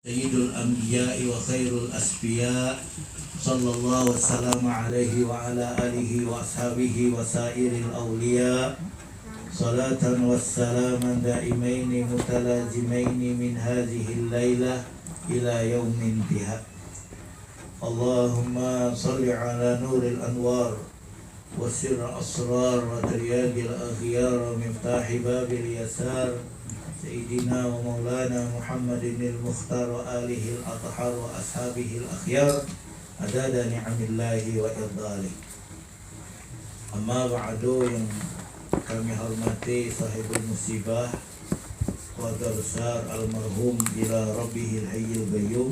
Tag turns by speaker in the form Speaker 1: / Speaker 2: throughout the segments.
Speaker 1: Sayyidul Anbiya'i wa Khairul Asfiya Sallallahu wasallam alaihi wa ala alihi wa ashabihi wa sairil awliya Salatan wassalaman da'imaini mutalazimaini min hadhihi laylah ila yaumin biha Allahumma salli ala nuril anwar wa sirr asrar wa tiryagil akhyar wa miftahi babil yasar Sayyidina wa maulana Muhammadin al-Mukhtar wa alihi al-athhar wa ashabihi al-akhyar adada ni'amillahi wa irdalih. Amma ba'du, yang kami hormati sahibul musibah keluarga besar almarhum ila rabbihil hayyul qayyum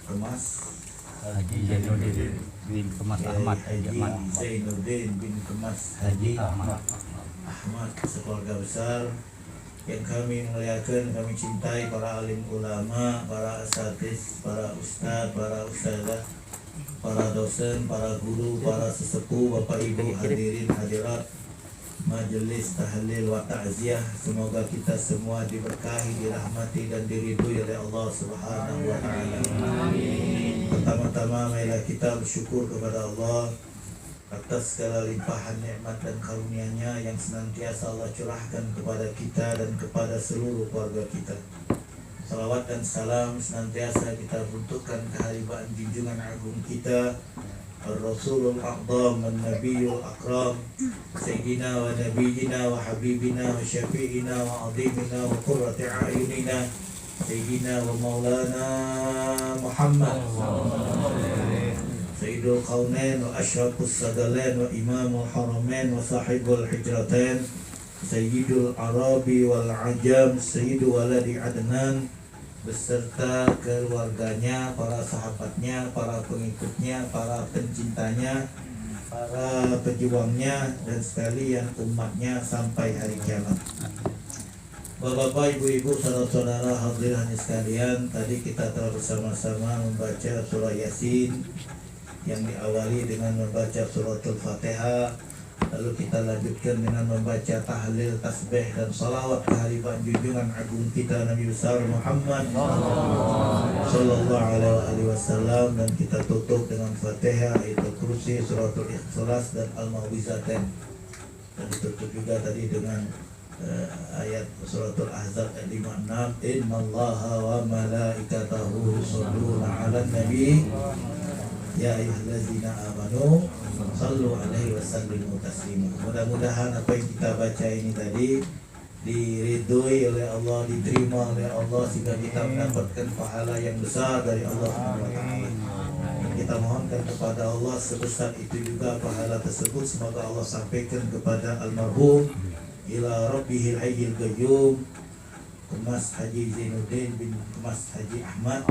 Speaker 1: Kemas
Speaker 2: Haji Zainuddin bin Kemas Ahmad
Speaker 1: Haji Zainuddin bin Kemas Haji Ahmad sekeluarga besar yang kami muliakan, kami cintai, para alim ulama, para asatidz, para ustadz, para ustadzah, para dosen, para guru, para sesepuh, bapak ibu hadirin hadirat majelis tahlil wa ta'ziyah. Semoga kita semua diberkahi, dirahmati dan diridhoi oleh Allah Subhanahu wa taala. Pertama-tama marilah kita bersyukur kepada Allah atas segala limpahan nikmat dan karunia-Nya yang senantiasa Allah curahkan kepada kita dan kepada seluruh keluarga kita. Salawat dan salam senantiasa kita butuhkan keharibaan junjungan agung kita Ar-Rasulul A'zam An-Nabiyul Akram Sayyidina wa Nabiyina wa Habibina wa Syafi'ina wa Azimina wa Qurrati A'yunina Sayyidina wa Maulana Muhammad Sayyidul Qawnain wa Ashrafus Sadalain wa Imamul Haramain wa Sahibul Hijratain Sayyidul Arabi wal Ajam Sayyidu Waladi Adnan beserta keluarganya, para sahabatnya, para pengikutnya, para pencintanya, para pejuangnya dan sekalian umatnya sampai hari kiamat. Bapak-bapak, ibu-ibu, saudara-saudara hadirin sekalian, tadi kita telah bersama-sama membaca surah Yasin yang diawali dengan membaca suratul Fatihah, lalu kita lanjutkan dengan membaca tahlil, tasbih dan salawat keharibaan junjungan agung kita Nabi besar Muhammad sallallahu alaihi wasallam, dan kita tutup dengan Fatihah, Ayatul Kursi, suratul Ikhlas dan Al-Mau'izatain, dan ditutup juga tadi dengan ayat suratul Ahzab ayat 56, innallaha wa malaikatahu yusholluna 'alan nabi ya ayyuhallazina amanu sallu alaihi wasallimu taslima. Mudah-mudahan apa yang kita baca ini tadi diridhoi oleh Allah, diterima oleh Allah, sehingga kita mendapatkan pahala yang besar dari Allah Subhanahu wa taala. Kita mohonkan kepada Allah sebesar itu juga pahala tersebut semoga Allah sampaikan kepada almarhum ila rabbihil hayyul qayyum Kemas Haji Zainuddin bin Kemas Haji Ahmad.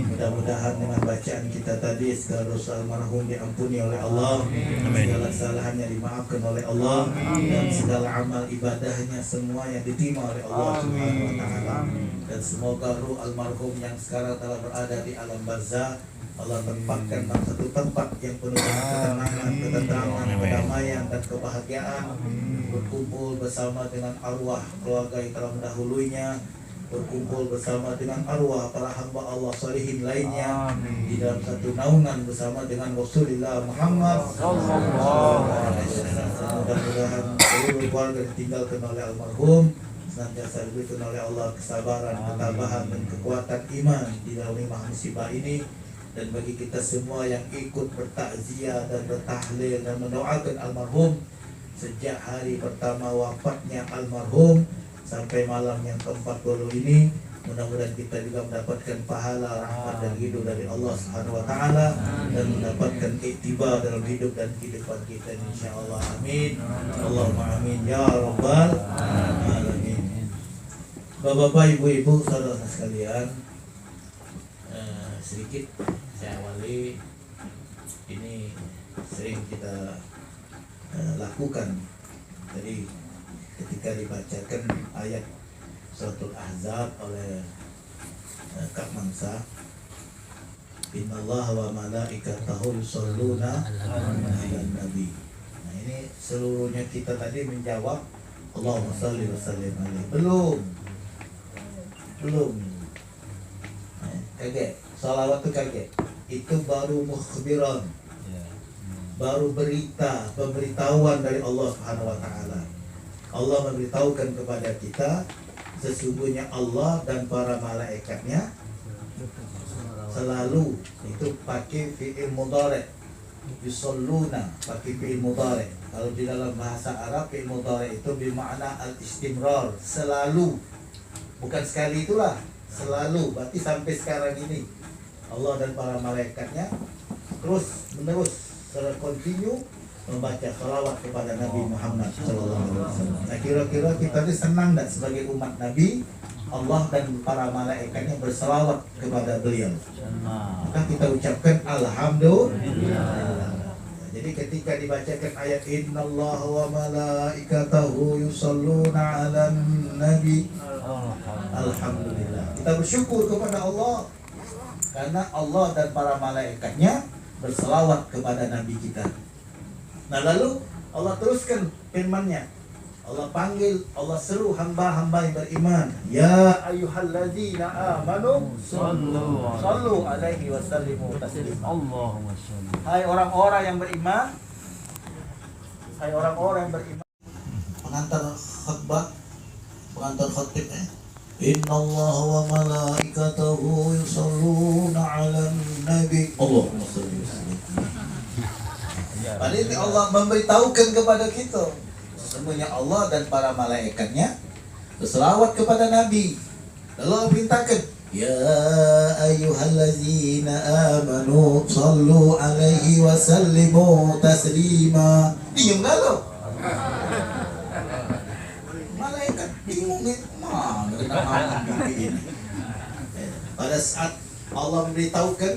Speaker 1: Mudah-mudahan dengan bacaan kita tadi segala dosa almarhum diampuni oleh Allah, segala kesalahannya dimaafkan oleh Allah, dan segala amal ibadahnya semua yang diterima oleh Allah Subhanahu wa taala. Dan semoga ruh almarhum yang sekarang telah berada di alam barzah Allah tempatkan dalam satu tempat yang penuh dengan ketenangan, ketentraman, kedamaian dan kebahagiaan, berkumpul bersama dengan arwah keluarga yang telah mendahulunya, berkumpul bersama dengan arwah para hamba Allah salihin lainnya di dalam satu naungan bersama dengan Rasulullah Muhammad sallallahu alaihi wasallam. Mudah-mudahan seluruh keluarga ditinggalkan oleh almarhum senantiasa diberikan oleh Allah kesabaran, ketabahan dan kekuatan iman di dalam lima musibah ini. Dan bagi kita semua yang ikut bertakziah dan bertahlil dan mendoakan almarhum sejak hari pertama wafatnya almarhum sampai malam yang ke-40 ini, mudah-mudahan kita juga mendapatkan pahala, rahmat dan ridho dari Allah Subhanahu wa taala, dan mendapatkan iktibar dalam hidup dan kehidupan kita insyaallah. Amin. Allahumma amin ya rabbal alamin. Bapak-bapak, ibu-ibu, saudara sekalian, sedikit saya awali, ini sering kita lakukan. Jadi ketika dibacakan ayat suratul Ahzab oleh Kak Mansa, innallaha wa malaikatahu yusholluna 'alan nabi. Nah, ini seluruhnya kita tadi menjawab Allahumma shalli wa sallim alaihi. Belum. Belum. Kaget. Salawat itu kaget. Itu baru mukhbiran. Baru berita, pemberitahuan dari Allah Subhanahu wa taala. Allah memberitahukan kepada kita sesungguhnya Allah dan para malaikatnya selalu itu pakai fi'il mudhari'. Yusalluna pakai fi'il mudhari'. Kalau di dalam bahasa Arab fi'il mudhari' itu bermakna al-istimrar, selalu. Bukan sekali itulah, selalu. Berarti sampai sekarang ini Allah dan para malaikatnya terus menerus secara kontinu membaca salawat kepada Nabi Muhammad SAW. Nah, kira-kira kita ini senang tak sebagai umat Nabi Allah dan para malaikatnya bersalawat kepada beliau? Maka kita ucapkan alhamdulillah. Jadi ketika dibacakan ayat innallaha wa malaikatahu yusalluna 'alan nabi, alhamdulillah. Kita bersyukur kepada Allah karena Allah dan para malaikatnya berselawat kepada Nabi kita. Nah lalu Allah teruskan firman-Nya. Allah panggil, Allah seru hamba-hamba yang beriman. Ya ayyuhalladzina amanu sallu alaihi wa sallimu taslima.
Speaker 2: Allahumma sholli.
Speaker 1: Hai orang-orang yang beriman. Hai orang-orang yang beriman. Pengantar khutbah, pengantar khutib Innallaha wa malaikatahu yusalluna 'alan nabi. Allahumma shalli wa sallim. Padahal Allah memberitahukan kepada kita sesungguhnya Allah dan para malaikatnya berselawat kepada Nabi. Lalu Allah perintahkan, ya ayyuhallazina amanu sallu alaihi wa sallimu taslima. Diam enggak lo? Malaikat bingung nih. Pada saat Allah memberitahukan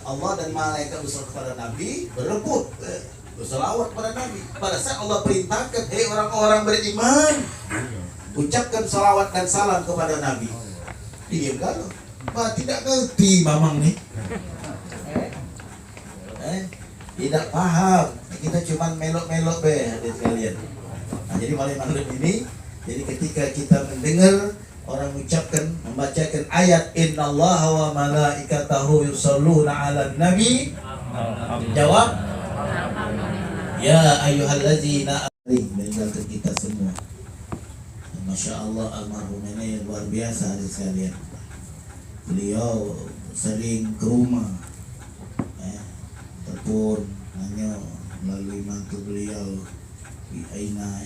Speaker 1: Allah dan malaikat berselawat kepada Nabi, berebut berselawat kepada Nabi. Pada saat Allah perintahkan, hei orang-orang beriman, ucapkan salawat dan salam kepada Nabi. Diam kalau tidak ngerti mamang nih, tidak paham. Kita cuma melok-melok hadir sekalian. Nah, jadi malam ini. Jadi ketika kita mendengar orang mengucapkan, membacakan ayat innallaha wa malaikatahu yusalluna 'alan nabi, jawab ya ayyuhallazina meninggalkan kita semua. Masya Allah, almarhum ini luar biasa hari sekalian. Beliau sering ke rumah, telepon nanya melalui mantu beliau Bi Aina,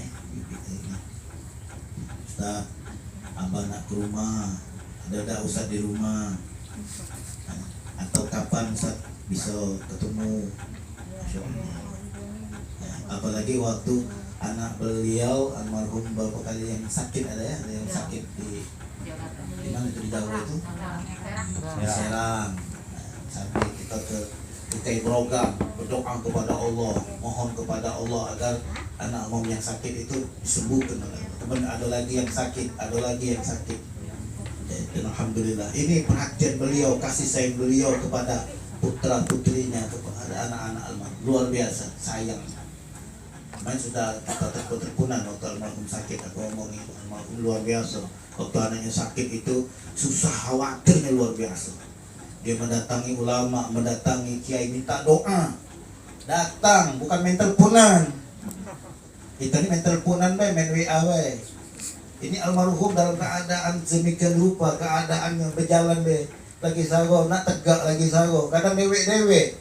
Speaker 1: Ustaz, abah nak ke rumah, ada Ustaz di rumah, atau kapan Ustaz bisa ketemu? Masya Allah. Apalagi waktu anak beliau almarhum beberapa kali yang sakit, ada yang sakit di mana itu, di Jawa itu, di Serang. Sampai kita ke Kiai Broga berdoa kepada Allah, mohon kepada Allah agar anak om yang sakit itu disembuhkan. Kemudian ada lagi yang sakit, ada lagi yang sakit. Dan alhamdulillah, ini perhatian beliau, kasih sayang beliau kepada putra putrinya, kepada anak-anak almarhum luar biasa, sayang. Kemarin sudah kita terpunan waktu almarhum sakit, aku ngomong itu almarhum luar biasa. Waktu anaknya sakit itu susah, khawatirnya luar biasa. Dia mendatangi ulama, mendatangi kiai, minta doa. Datang, bukan main teleponan. Kita ini main teleponan, main WA. Ini almarhum dalam keadaan semikian rupa, keadaannya berjalan lagi sago, nak tegak lagi sago, kadang dewek.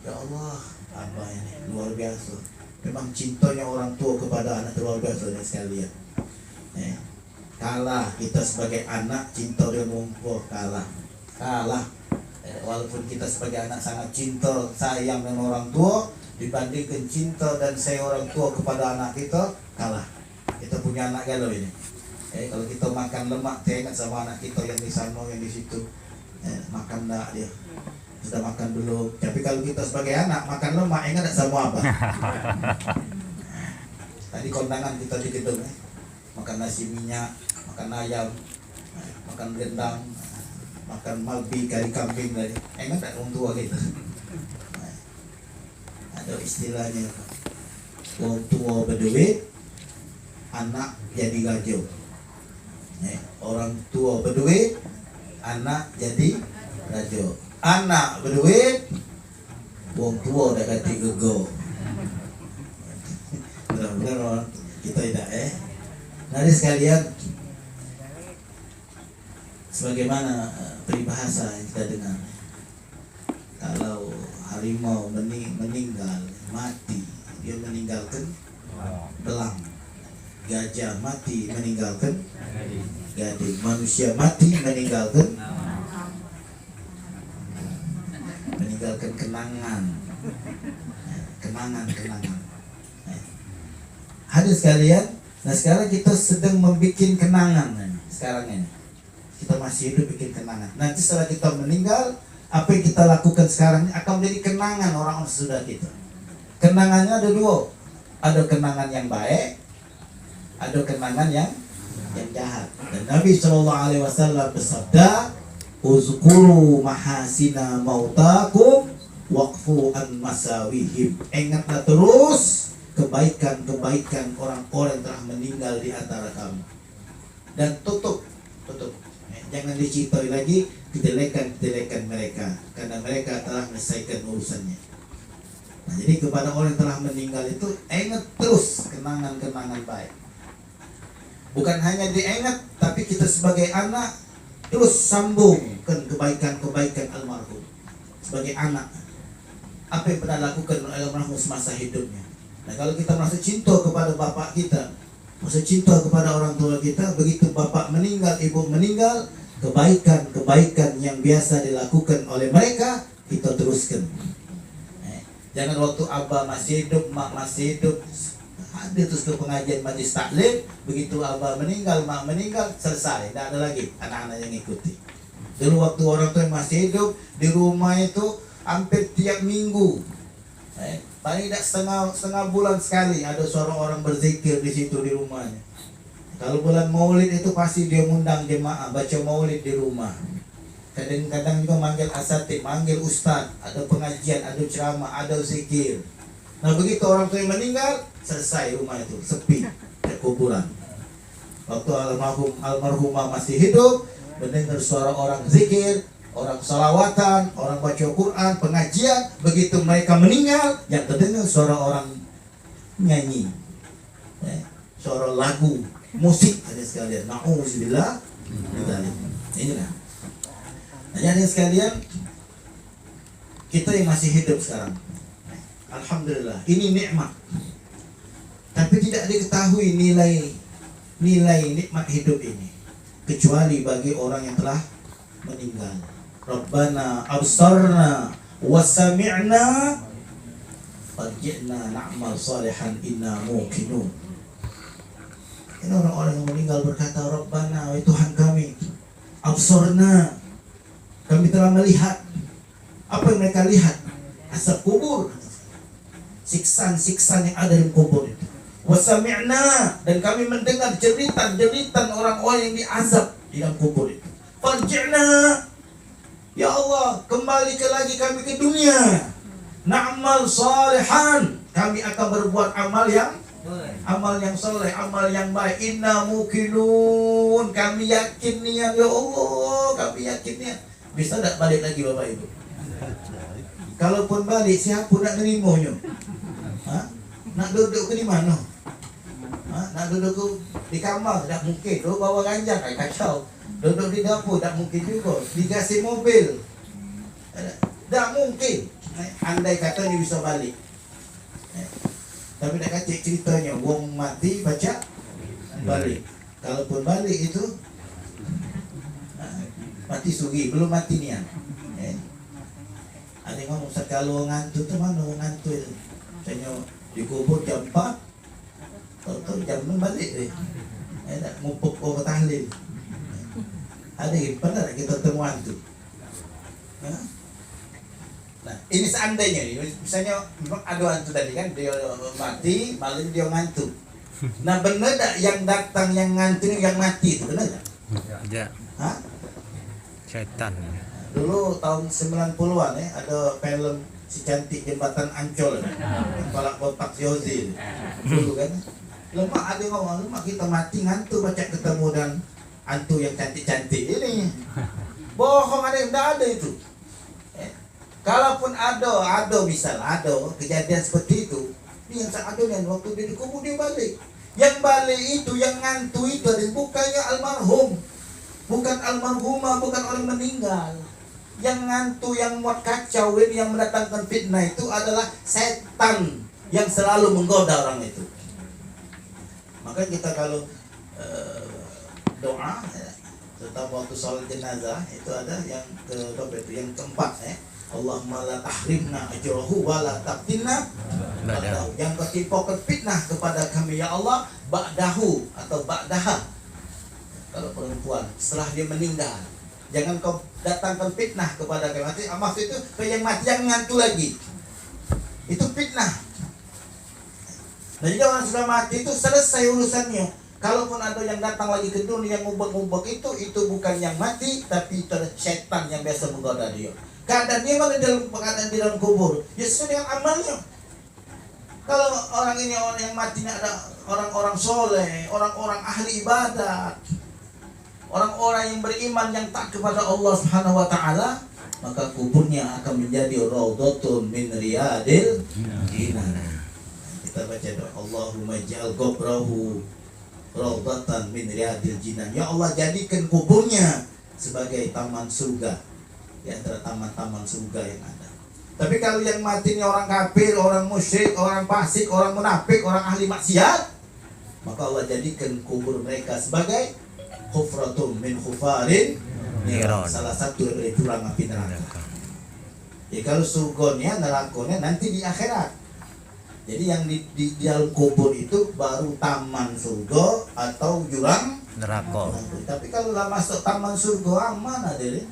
Speaker 1: Ya Allah, abah ini luar biasa. Memang cintanya orang tua kepada anak luar biasa dan sekalian. Kalah kita sebagai anak, cinta dengan orang tua kalah. Walaupun kita sebagai anak sangat cinta, sayang dengan orang tua, dibandingkan cinta dan sayang orang tua kepada anak kita, kalah. Kita punya anak galau ini. Kalau kita makan lemak, saya ingat sama anak kita yang di sana, yang di situ, makan enggak dia, sudah makan belum. Tapi kalau kita sebagai anak makan lemak, ingat tak sama apa? Tadi kondangan kita di gedung, makan nasi minyak, makan ayam, makan rendang, makan malbi, kari kambing tadi. Ingat tak orang tua kita? Ada istilahnya, orang tua berduit, anak jadi gajo. Orang tua berduit, anak jadi raja. Anak berduit, wong tua dah ganti gego. Benar-benar kita tidak Nanti sekalian, sebagaimana peribahasa yang kita dengar, kalau harimau meninggal, mati, dia meninggalkan belang. Gajah mati meninggalkan gading. Manusia mati meninggalkan kenangan. Hadir sekalian, nah sekarang kita sedang membuat kenangan. Sekarang ini kita masih hidup bikin kenangan. Nanti setelah kita meninggal, apa yang kita lakukan sekarang ini akan menjadi kenangan orang-orang sesudah kita. Kenangannya ada dua, ada kenangan yang baik, ada kenangan yang jahat. Dan Nabi SAW bersabda, uzkuru mahasina mautakum waqfu an masawihim. Ingatlah terus kebaikan-kebaikan orang-orang yang telah meninggal di antara kamu. Dan tutup. Jangan dicintai lagi kejelekan-kejelekan mereka, karena mereka telah menyelesaikan urusannya. Nah, jadi kepada orang yang telah meninggal itu ingat terus kenangan-kenangan baik. Bukan hanya diingat, tapi kita sebagai anak terus sambungkan kebaikan-kebaikan almarhum. Sebagai anak, apa yang pernah lakukan oleh almarhum semasa hidupnya. Nah, kalau kita merasa cinta kepada bapak kita, merasa cinta kepada orang tua kita, begitu bapak meninggal, ibu meninggal, kebaikan-kebaikan yang biasa dilakukan oleh mereka kita teruskan. Jangan waktu abah masih hidup, mak masih hidup, ada terus ke pengajian majlis taklim, begitu abah meninggal, mak meninggal, selesai, tidak ada lagi anak-anak yang ikuti. Dulu waktu orang tua yang masih hidup di rumah itu hampir tiap minggu, paling tidak setengah bulan sekali ada suara orang berzikir di situ di rumahnya. Kalau bulan Maulid itu pasti dia mengundang jemaah baca Maulid di rumah. Kadang-kadang juga manggil asatid, manggil ustaz, ada pengajian, ada ceramah, ada zikir. Nah, begitu orang tua yang meninggal, selesai rumah itu, sepi, ke kuburan. Waktu almarhumah masih hidup, mendengar suara orang zikir, orang salawatan, orang baca Quran, pengajian. Begitu mereka meninggal, yang terdengar suara orang nyanyi, suara lagu, musik ada sekalian. Na'udzubillah. Inilah. Nah, jadi sekalian, kita yang masih hidup sekarang, alhamdulillah, ini nikmat. Tapi tidak diketahui nilai nikmat hidup ini kecuali bagi orang yang telah meninggal. Rabbana absarna wa sami'na farji'na na'mal salihan inna muqinun. Ini orang-orang yang meninggal berkata, Rabbana, wahai Tuhan kami, absarna, kami telah melihat. Apa yang mereka lihat? Asap kubur, siksaan-siksaan yang ada di kubur itu. Wasami'na, dan kami mendengar jeritan-jeritan orang-orang yang diazab di dalam kubur itu. Farji'na, ya Allah, kembali lagi kami ke dunia. Na'mal salihan, kami akan berbuat amal yang soleh, amal yang baik. Inna muqinun, kami yakin niat, ya Allah, kami yakin niat. Bisa tak balik lagi Bapak Ibu? Kalaupun balik, siapa nak nerimanya? Nak duduk ke di mana? Nak duduk di kamar, tak mungkin. Duduk bawa ranjang, kacau. Duduk di dapur, tak mungkin juga. Dikasih mobil, tak mungkin. Andai kata dia bisa balik. Tapi nak kacik ceritanya, wong mati baca balik. Kalaupun balik itu mati sugi, belum mati nian. Ada yang ngomong, kalau ngantuk tu mana ngantuk itu? Misalnya dikubur jam 4, atau jam 6 balik deh. Tak ngumpuk orang tahlil. Ada yang pernah tak kita temu hantu? Nah, ini seandainya nih, misalnya memang ada hantu tadi kan, dia mati, malam dia ngantuk. Nah, benar tak yang datang yang ngantuk yang mati itu, benar tak?
Speaker 2: Ya.
Speaker 1: Hah?
Speaker 2: Setan.
Speaker 1: Dulu tahun 90-an ada film Si Cantik Jembatan Ancol, kepala botak si Ozil. Dulu kan. Lemak ada ngomong, lemak kita mati ngantuk baca ketemu dan
Speaker 3: antu yang cantik-cantik ini. Bohong, tidak ada itu. Kalaupun ada misal ada kejadian seperti itu, dia yang adonan waktu dia dikubur dia balik. Yang balik itu, yang ngantu itu bukannya almarhum, bukan almarhumah, bukan orang meninggal. Yang ngantu, yang muat kacau ini, yang mendatangkan fitnah itu adalah setan yang selalu menggoda orang itu. Maka kita kalau doa, terutama waktu sholat jenazah itu ada yang yang keempat, Allahumma la tahrimna ajrahu wa la taftinna ba'dahu. Yang ketimpakan fitnah kepada kami ya Allah ba'dahu atau ba'daha. Kalau perempuan setelah dia meninggal, jangan kau datangkan fitnah kepada kami. Maksud itu yang mati yang ngantuk lagi. Itu fitnah. Nah, jadi orang sudah mati itu selesai urusannya. Kalaupun ada yang datang lagi ke dunia yang ngubek-ngubek itu bukan yang mati, tapi itu setan yang biasa menggoda dia. Keadaan dia mana keadaan di dalam kubur? Ya sesuai dengan amalnya. Kalau orang ini orang yang matinya ada orang-orang soleh, orang-orang ahli ibadat, orang-orang yang beriman yang taat kepada Allah Subhanahu Wa Taala, maka kuburnya akan menjadi raudhatun min riyadil jinan. Kita baca doa Allahumma ja'al qabrahu raudhatan min riyadil jinan. Ya Allah, jadikan kuburnya sebagai taman surga, di antara taman-taman surga yang ada. Tapi kalau yang mati ini orang kafir, orang musyrik, orang fasik, orang munafik, orang ahli maksiat, maka Allah jadikan kubur mereka sebagai hufratum min hufarin niran, salah satu dari jurang api neraka. Ya kalau surganya, nerakanya nanti di akhirat. Jadi yang di dalam kubur itu baru taman surga atau jurang neraka. Tapi kalau sudah masuk taman surga aman ada deh.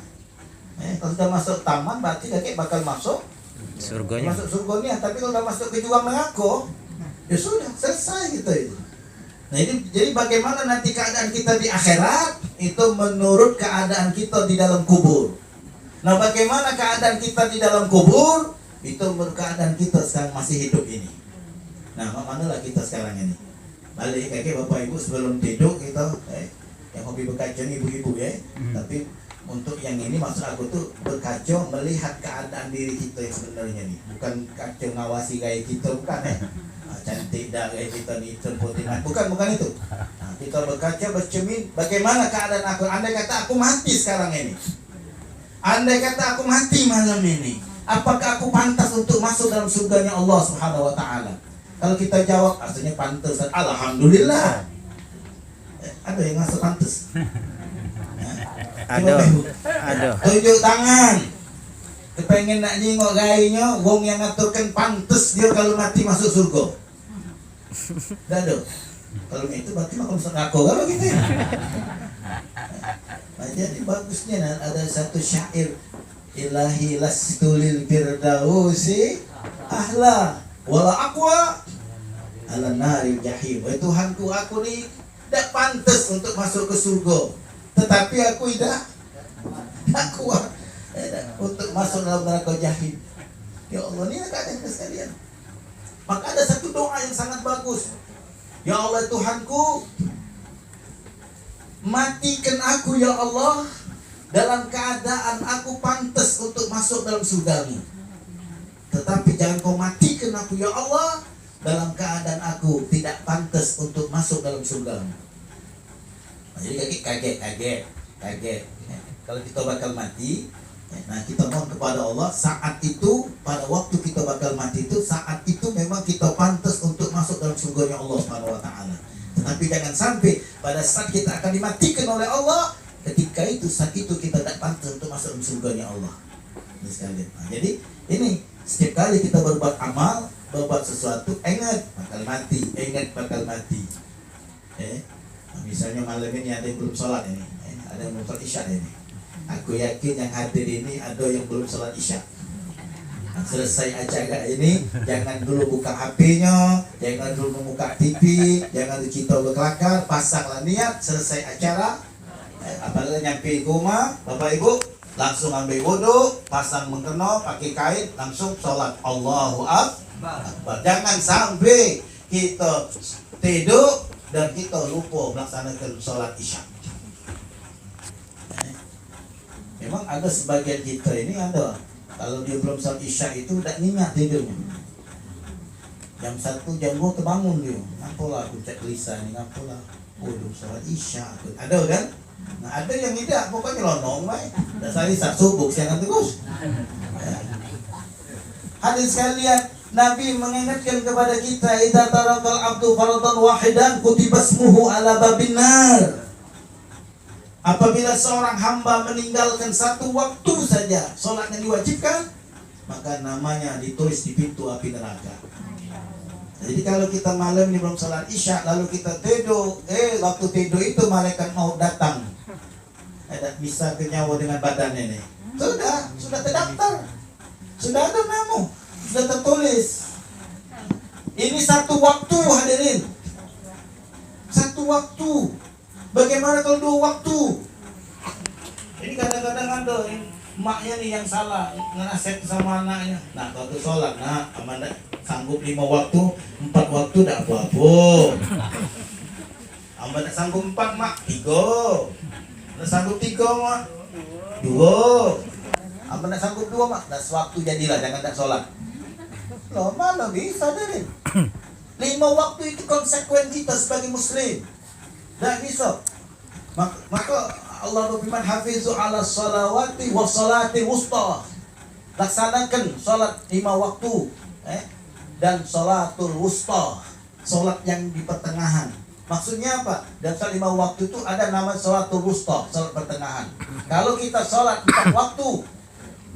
Speaker 3: Kalau sudah masuk taman berarti kakek bakal masuk surganya. Masuk surganya. Tapi kalau sudah masuk ke jurang neraka, ya sudah selesai gitu itu. Nah ini jadi bagaimana nanti keadaan kita di akhirat itu menurut keadaan kita di dalam kubur. Nah bagaimana keadaan kita di dalam kubur itu menurut keadaan kita sekarang masih hidup ini. Nah manalah kita sekarang ini. Balik kakek bapak ibu sebelum tidur kita yang hobi berkaca ibu-ibu ya. Tapi untuk yang ini maksud aku tuh berkaca melihat keadaan diri kita yang sebenarnya nih, bukan kaca ngawasi gaya kita, bukan cantik dah gaya kita nih putih, bukan itu. Nah, kita berkaca bercermin bagaimana keadaan aku. Andai kata aku mati sekarang ini, andai kata aku mati malam ini, apakah aku pantas untuk masuk dalam surganya Allah Subhanahu Wa Taala? Kalau kita jawab artinya pantas, alhamdulillah. Ada yang masuk pantas?
Speaker 2: Aduh.
Speaker 3: Tunjuk tangan. Kepengen nak jengok gayanya, wong yang ngaturkan pantes dia kalau mati masuk surga. Dah ada. Kalau itu berarti makan neraka kalau gitu ya. Nah, jadi bagusnya ada satu syair, ilahi lastu lil firdausi ahla wala aqwa ala naril jahim. Wahai Tuhanku, aku ni tidak pantas untuk masuk ke surga, tetapi aku tidak kuat untuk masuk dalam neraka jahim. Ya Allah, ini keadaan sekalian. Maka ada satu doa yang sangat bagus. Ya Allah Tuhanku, matikan aku ya Allah dalam keadaan aku pantas untuk masuk dalam surga-Mu. Tetapi jangan kau matikan aku ya Allah dalam keadaan aku tidak pantas untuk masuk dalam surga-Mu. Nah, jadi kaget. Kalau kita bakal mati, nah kita mohon kepada Allah saat itu, pada waktu kita bakal mati itu, saat itu memang kita pantas untuk masuk dalam surganya Allah Subhanahu Wa Taala. Tetapi jangan sampai pada saat kita akan dimatikan oleh Allah, ketika itu saat itu kita tidak pantas untuk masuk dalam surganya Allah. Ini sekalian. Nah, jadi ini setiap kali kita berbuat amal, berbuat sesuatu, ingat bakal mati. Nah, misalnya malam ini ada yang belum sholat ini, ada yang belum sholat isya ini. Aku yakin yang hadir ini ada yang belum sholat isya. Nah, selesai acara ini, jangan dulu buka HP-nya, jangan dulu membuka TV, jangan kita berkelakar, pasanglah niat, selesai acara. Apalagi nyampe rumah, Bapak Ibu langsung ambil wudu, pasang mengkena, pakai kain, langsung sholat. Allahu Akbar. Jangan sampai kita tidur dan kita lupa melaksanakan sholat isya. ada sebagian kita ini ada, kalau dia belum salat isya itu udah nyenyak tidurnya. Jam 1, jam 2 terbangun dia. Ngapalah aku cek lisa ni, ngapalah. Belum salat isya. Ada kan? Nah, ada yang tidak, pokoknya lonong baik. Dan saya isya subuh siang terus. Hadirin sekalian, Nabi mengingatkan kepada kita, idza tarakal abdu faradan wahidan kutiba ismuhu ala babin nar. Apabila seorang hamba meninggalkan satu waktu saja salat yang diwajibkan, maka namanya ditulis di pintu api neraka. Jadi kalau kita malam ini belum salat isya lalu kita tidur, waktu tidur itu malaikat maut datang. Tidak bisa kenyawa dengan badan ini. Sudah terdaftar. Sudah ada nama, sudah tertulis. Ini satu waktu hadirin. Satu waktu. Bagaimana kalau 2 waktu? Ini kadang-kadang ada emaknya nih yang salah nasihat sama anaknya. Nah, kalau tu sholat, nak, Amanda sanggup 5 waktu, 4 waktu tak apa-apa. Amanda sanggup 4, mak, 3. Nak sanggup 3, mak, 2. Amanda sanggup 2, mak, dah sewaktu jadilah, jangan tak sholat. Loh, mana bisa deh. 5 waktu itu konsekuensi kita sebagai muslim. Tak bisa. Maka Allah berfirman, hafizu ala salawati wa salati wusta. Laksanakan salat 5 waktu dan salatul wusta, salat yang di pertengahan. Maksudnya apa? Dan salat 5 waktu itu ada nama salatul wusta, salat pertengahan. Kalau kita salat 4 waktu,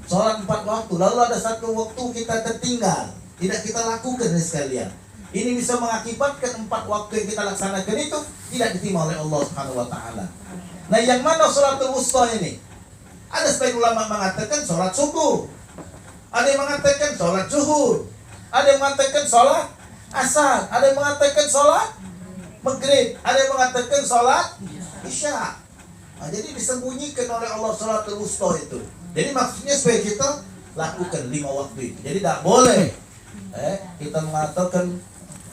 Speaker 3: salat 4 waktu, lalu ada satu waktu kita tertinggal, tidak kita lakukan sekalian. Ini bisa mengakibatkan 4 waktu yang kita laksanakan itu tidak diterima oleh Allah Subhanahu wa taala. Nah, yang mana salatul wusta ini? Ada sebagian ulama mengatakan salat subuh. Ada yang mengatakan salat zuhur. Ada yang mengatakan salat asar. Ada yang mengatakan salat maghrib. Ada yang mengatakan salat isya. Nah, jadi disembunyikan oleh Allah salatul wusta itu. Jadi maksudnya supaya kita lakukan 5 waktu itu. Jadi tidak boleh kita mengatakan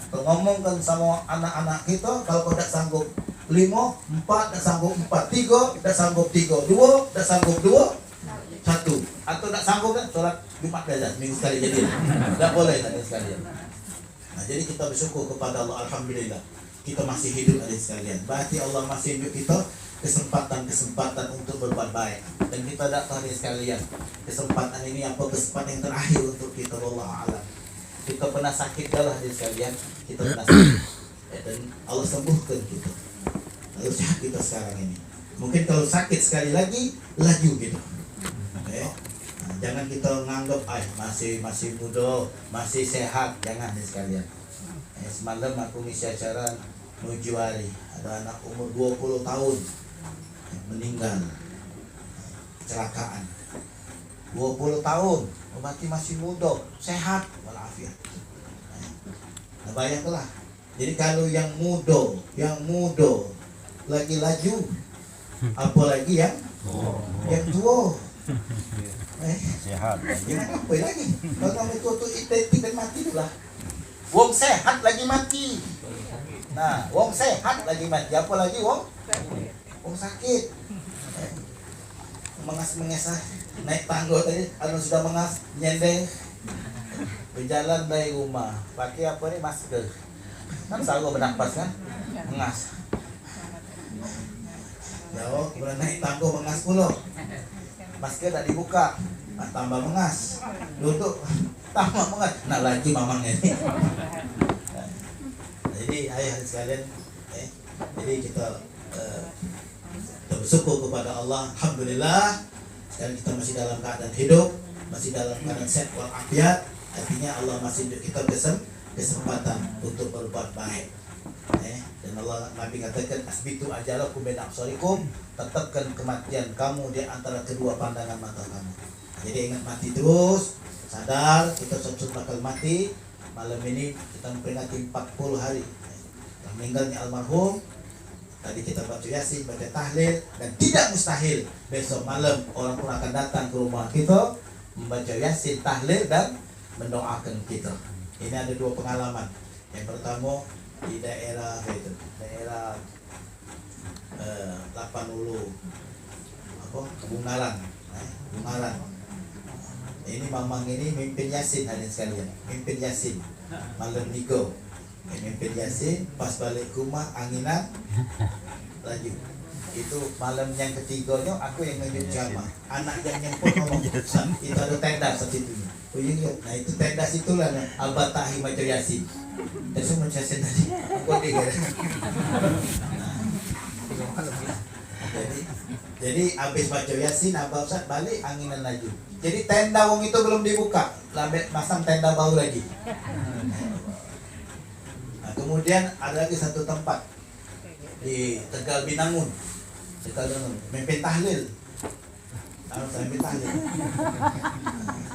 Speaker 3: atau ngomongkan sama anak-anak kita, kalau kau tidak sanggup 5, 4, tidak sanggup 4, 3, tidak sanggup 3, 2, tidak sanggup 2, 1, atau tidak sanggup kan sholat Jumat saja seminggu sekali jadi. Tidak boleh tadi sekalian. Nah, jadi kita bersyukur kepada Allah, alhamdulillah kita masih hidup tadi sekalian. Berarti Allah masih hidup kita kesempatan untuk berbuat baik. Dan kita tidak tahu sekalian kesempatan ini apa kesempatan yang terakhir untuk kita, wallahu a'lam. Kita pernah sakit dah di sekalian, kita pernah sakit dan Allah sembuhkan kita. Lalu sehat kita sekarang ini. Mungkin kalau sakit sekali lagi laju gitu. Nah, jangan kita nganggap masih muda, masih sehat, jangan di sekalian. Semalam aku ngisi acara Nujuari, ada anak umur 20 tahun meninggal kecelakaan. 20 tahun, berarti masih muda, sehat walafiat. Nah, bayangkanlah. Jadi kalau yang muda lagi laju, apalagi yang tua,
Speaker 2: sehat.
Speaker 3: Apa lagi? Kalau kamu itu identik dan mati itulah. Wong sehat lagi mati. Nah, wong sehat lagi mati, apalagi wong sakit. Mengas naik tangga tadi, sudah mengas, nyendeng, berjalan dari rumah, pakai apa nih, masker, kan selalu bernapas kan, mengas. Jauh, kemudian naik tangga mengas pula, masker tak dibuka, tambah mengas, duduk, tambah mengas, nak lagi mamangnya ini. Jadi ayah sekalian, jadi kita bersyukur kepada Allah, alhamdulillah. Dan kita masih dalam keadaan hidup, masih dalam keadaan sehat walafiat. Artinya Allah masih beri kita kesempatan untuk berbuat baik. Dan Allah, Nabi katakan, asbitu ajalakum baina absarikum, tetapkan kematian kamu di antara kedua pandangan mata kamu. Jadi ingat mati terus, sadar kita suatu bakal mati. Malam ini kita memperingati 40 hari meninggalnya almarhum. Tadi kita baca Yasin, baca tahlil, dan tidak mustahil besok malam orang pun akan datang ke rumah kita membaca Yasin, tahlil, dan mendoakan kita. Ini ada 2 pengalaman. Yang pertama di daerah Lapan Ulu, Bungaran. Bungaran. Ini mamang ini mimpin Yasin hadirin sekalian, mimpin Yasin malam nigo, mimpin Yasin pas balik rumah anginan laju. Itu malam yang ketiganya aku yang nunjuk jamaah, anak yang nyemput ngomong itu ada tenda situ. Nah itu tenda situlah Al-Batahi Majo Yasin. Dan semua Yasin tadi kode kan. Jadi habis Majo Yasin Abah Ustaz balik anginan laju. Jadi tenda wong itu belum dibuka, lambet masang tenda baru lagi. Nah, kemudian ada lagi satu tempat di Tegal Binangun, mimpin tahlil. Mimpin tahlil.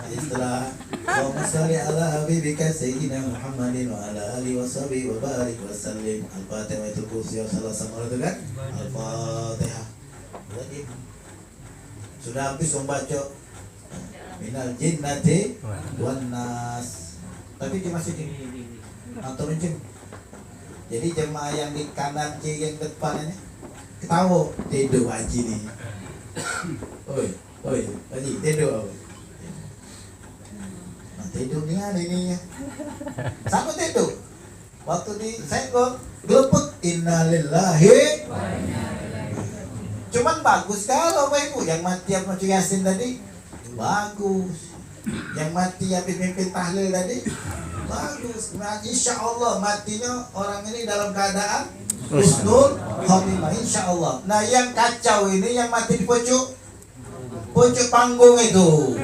Speaker 3: Jadi setelah Allahumma sholli ala habibika sayyidina Muhammadin wa ala alihi washabihi wa barik wa sallim. Al-Fatihah itu kursi salah sama itu kan? Al-Fatihah. Sudah habis membaca minal jinnati wan nas. Tapi dia masih di nonton jin. Jadi jemaah yang di kanan kiri yang depan ini ketawa tidur haji nih. Oi, haji tidur. Nah, tidur ni ada ininya. Sama tidur. Waktu di senggol gelepek innalillahi wa inna ilaihi. Cuman bagus kalau Bapak Ibu yang mati yang Majo Yasin tadi bagus. Yang mati habis mimpin tahlil tadi bagus. Nah, insya Allah matinya orang ini dalam keadaan husnul khotimah insya Allah. Nah yang kacau ini yang mati di pojok panggung itu.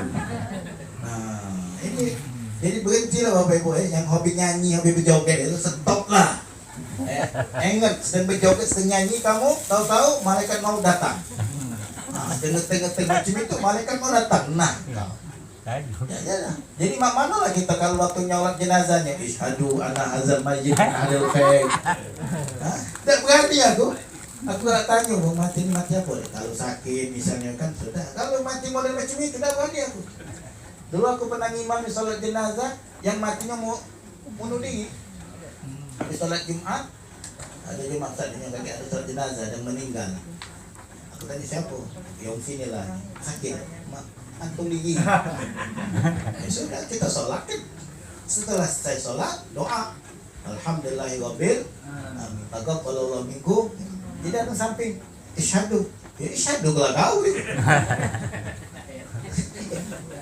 Speaker 3: Nah ini jadi berhentilah Bapak Ibu yang hobi nyanyi, hobi berjoget itu stop lah. Ingat sedang berjoget sedang nyanyi kamu tahu-tahu malaikat mau datang. Nah, dengar-dengar macam itu malaikat mau datang. Nah, ya. Jadi mana lah kita kalau waktu nyolat jenazahnya isyhadu anna hadzal mayyit ahlul khair. Tidak berani aku tak tanya mau mati ini mati apa? Kalau sakit misalnya kan sudah. Kalau mati model macam itu tidak berani aku. Dulu aku pernah ngimam di sholat jenazah yang matinya mau bunuh diri. Habis sholat Jumat ada Jumat tadinya lagi ada sholat jenazah dan meninggal. Aku tanya siapa? Yang sini lah sakit. Antum gigi. Sudah kita sholat kan. Setelah saya sholat doa alhamdulillahirabbil alamin. Taqabbalallahu minkum. Jadi ada samping isyhadu. Ya isyhadu lah kau.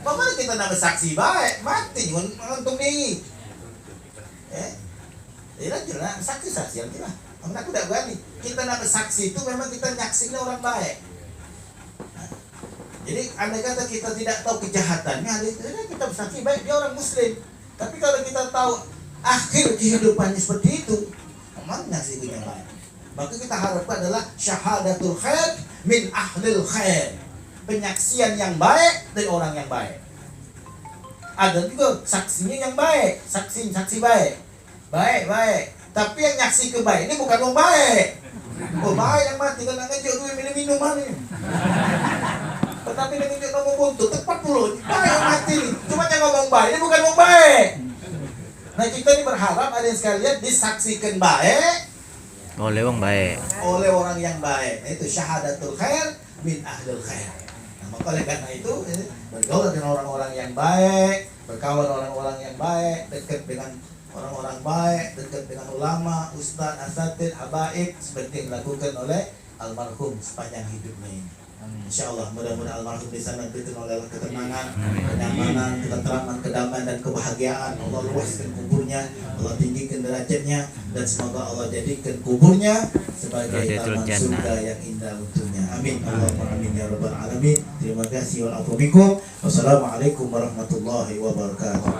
Speaker 3: Bagaimana kita nak bersaksi baik mati untung diri. Jelas saksi aja lah. Aku tidak berani. Kita nak bersaksi itu memang kita nyaksinya orang baik. Jadi andai kata kita tidak tahu kejahatannya, kita bersaksi baik dia orang Muslim. Tapi kalau kita tahu akhir kehidupannya seperti itu, mana sih yang baik? Maka kita harapkan adalah syahadatul khair min ahlil khair, penyaksian yang baik dari orang yang baik. Ada juga saksinya yang baik, saksi baik. Tapi yang nyaksi kebaik ini bukan orang baik. Oh baik yang mati kalau ngejok dulu minum mana? Tetapi dengan dia ngomong buntu tepat puluh baik yang mati nih. Cuma yang ngomong baik ini bukan ngomong baik. Nah kita ini berharap ada yang sekalian disaksikan baik
Speaker 2: oleh orang baik,
Speaker 3: oleh orang yang baik. Nah, itu syahadatul khair min ahlul khair. Nah maka oleh karena itu bergaul dengan orang-orang yang baik, berkawan orang-orang yang baik, dekat dengan orang-orang baik, dekat dengan ulama, ustaz, asatid, habaib seperti yang dilakukan oleh almarhum sepanjang hidupnya ini. InsyaAllah mudah-mudahan almarhum di sana diberikan oleh Allah ketenangan, kenyamanan, ketenteraman, kedamaian dan kebahagiaan. Allah luaskan kuburnya, Allah tinggikan derajatnya, dan semoga Allah jadikan kuburnya sebagai taman surga yang indah untuknya. Amin. Allahumma amin ya rabbal alamin. Terima kasih wal afu minkum. Wassalamualaikum warahmatullahi wabarakatuh.